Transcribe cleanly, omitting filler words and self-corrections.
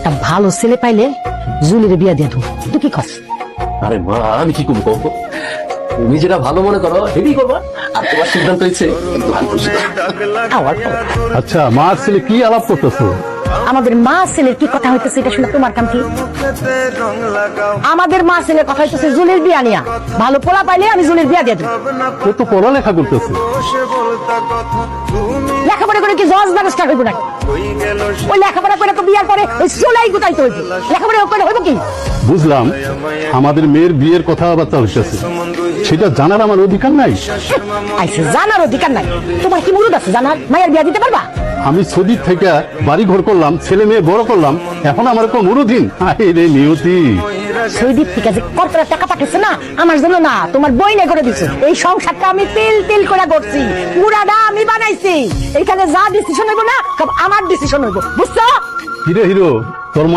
একটা ভালো ছেলে পাইলে জুলির বিয়া দিয়ে দেবো, তুই কি কস? আরে মা, আমি কি করবো কব? তুমি যেটা ভালো মনে করো হেভি করবা, আর তোমার সিদ্ধান্ত হয়েছে আমার আচ্ছা, মার ছেলে কি আলাপ করতেছো? আমাদের মা ছেলের কি কথা হইতেছে এটা শুনে তোমার কাম কি? আমাদের মা ছেলের কথা হইতেছে জুলির বিয়া নিয়া। ভালো পোলা পাইলে আমি জুলির বিয়া দিয়ে দেবো। ও তো পড়ালেখা করতেছে। লেখাপড়া করে কি জজ ব্যবস্থা হইব না? ওই লেখাপড়া করে তো বিয়ার পরে ওই চুলাই গুতাইতে হইব, লেখাপড়া করে হইব কি? বুঝলাম, আমাদের মেয়ের বিয়ের কথাবার্তা হইতেছে, সেটা জানার আমার অধিকার নাই? আইসে জানার অধিকার নাই? তোমার কি মুরুদ আছে জানার? মায়ের বিয়া দিতে পারবা? আমি সৌদি থেকে বাড়ি ঘর করলাম, ছেলে মেয়ে বড় করলাম, এখন আমার কোনো মুরুদিন? রে নিয়তি, সৌদি থেকে যে কর্পোরেট টাকা পাঠাচ্ছে না, আমার জন্য না, তোমার বই না করে দিছে। এই সংসারটা আমি তিল তিল করে করছি, পুরাটা আমি বানাইছি। এখানে যা ডিসিশন হইব না সব আমার ডিসিশন হইব, বুঝছো? হিরে হিরো, তোর